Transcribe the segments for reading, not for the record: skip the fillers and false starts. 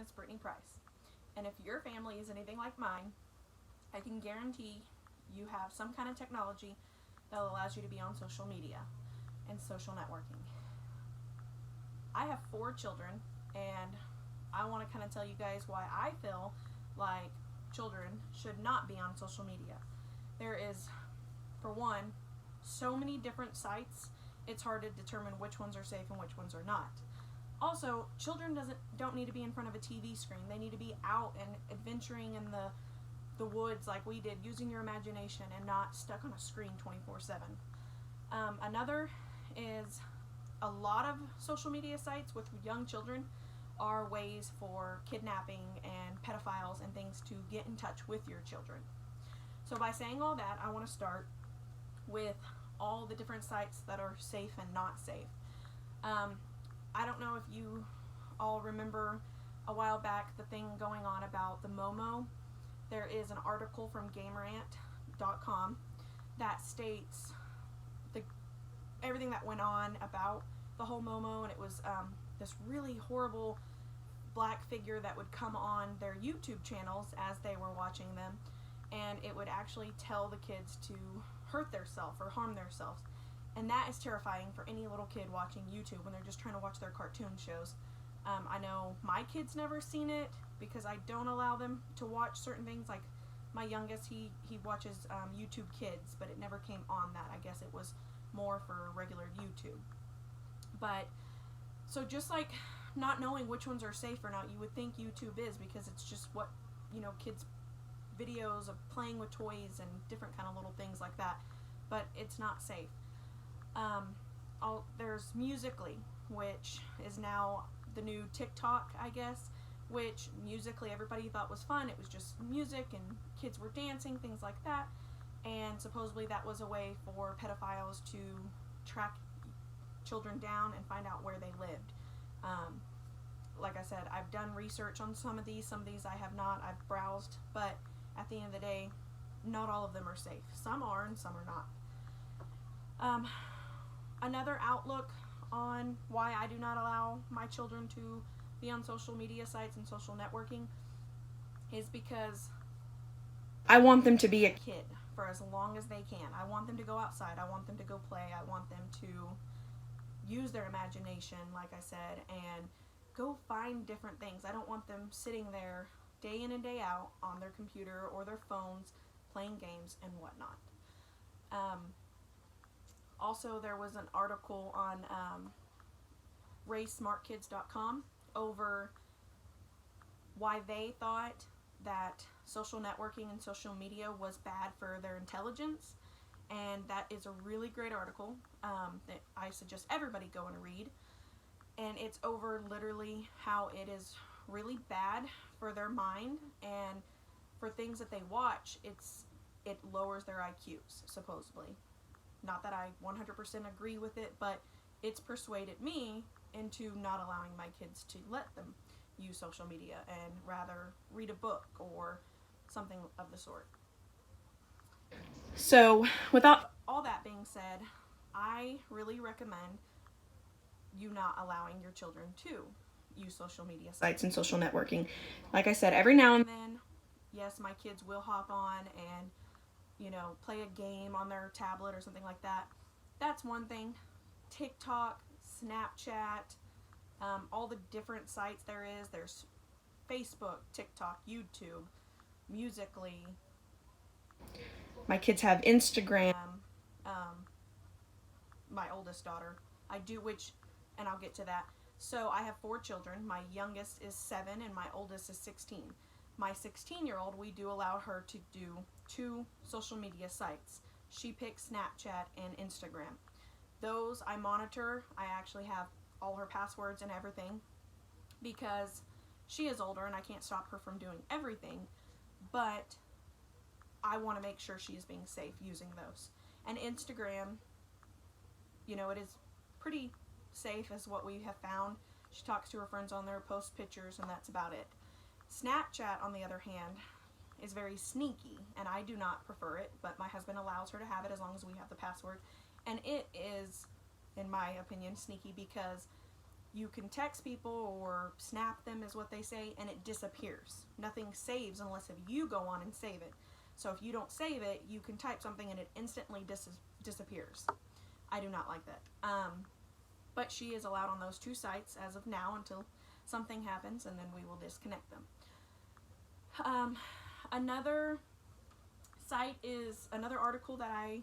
is Bryttney Price, and if your family is anything like mine, I can guarantee you have some kind of technology that allows you to be on social media and social networking. I have 4 children, and I want to kind of tell you guys why I feel like children should not be on social media. There is, for one, so many different sites, it's hard to determine which ones are safe and which ones are not. Also, children don't need to be in front of a TV screen. They need to be out and adventuring in the woods like we did, using your imagination and not stuck on a screen 24/7. Another is a lot of social media sites with young children are ways for kidnapping and pedophiles and things to get in touch with your children. So by saying all that, I want to start with all the different sites that are safe and not safe. I don't know if you all remember a while back the thing going on about the Momo. There is an article from gamerant.com that states everything that went on about the whole Momo, and it was this really horrible black figure that would come on their YouTube channels as they were watching them, and it would actually tell the kids to hurt themselves or harm themselves. And that is terrifying for any little kid watching YouTube when they're just trying to watch their cartoon shows. I know my kid's never seen it because I don't allow them to watch certain things. Like my youngest, he watches YouTube Kids, but it never came on that. I guess it was more for regular YouTube. But so just like not knowing which ones are safe or not, you would think YouTube is, because it's just what, kids videos of playing with toys and different kind of little things like that, but it's not safe. There's Musical.ly, which is now the new TikTok, I guess, which Musical.ly everybody thought was fun. It was just music and kids were dancing, things like that, and supposedly that was a way for pedophiles to track children down and find out where they lived. Like I said, I've done research on some of these I have not. I've browsed, but at the end of the day, not all of them are safe. Some are and some are not. Another outlook on why I do not allow my children to be on social media sites and social networking is because I want them to be a kid for as long as they can. I want them to go outside. I want them to go play. I want them to use their imagination, like I said, and go find different things. I don't want them sitting there day in and day out on their computer or their phones playing games and whatnot. Also, there was an article on raysmartkids.com over why they thought that social networking and social media was bad for their intelligence, and that is a really great article that I suggest everybody go and read. And it's over literally how it is really bad for their mind, and for things that they watch, it lowers their IQs, supposedly. Not that I 100% agree with it, but it's persuaded me into not allowing my kids to let them use social media and rather read a book or something of the sort. So, without all that being said, I really recommend you not allowing your children to use social media sites and social networking. Like I said, every now and then, yes, my kids will hop on and play a game on their tablet or something like that. That's one thing. TikTok, Snapchat, all the different sites there's Facebook, TikTok, YouTube, Musical.ly. My kids have Instagram. My oldest daughter, and I'll get to that. So I have 4 children. My youngest is 7 and my oldest is 16. My 16-year-old, we do allow her to do 2 social media sites. She picks Snapchat and Instagram. Those I monitor. I actually have all her passwords and everything because she is older and I can't stop her from doing everything, but I want to make sure she is being safe using those. And Instagram, it is pretty safe as what we have found. She talks to her friends on there, posts pictures, and that's about it. Snapchat, on the other hand, is very sneaky, and I do not prefer it, but my husband allows her to have it as long as we have the password. And it is, in my opinion, sneaky because you can text people or snap them is what they say, and it disappears. Nothing saves unless if you go on and save it. So if you don't save it, you can type something and it instantly disappears. I do not like that. But she is allowed on those 2 sites as of now until something happens, and then we will disconnect them. Another site is, another article that I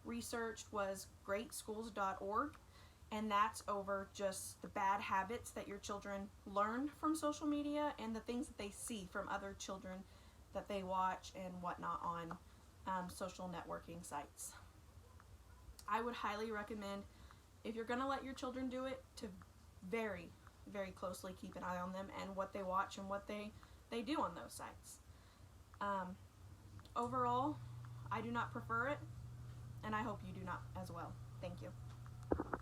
researched was greatschools.org, and that's over just the bad habits that your children learn from social media and the things that they see from other children that they watch and whatnot on social networking sites. I would highly recommend, if you're going to let your children do it, to very, very closely keep an eye on them and what they watch and what they do on those sites. Overall, I do not prefer it, and I hope you do not as well. Thank you.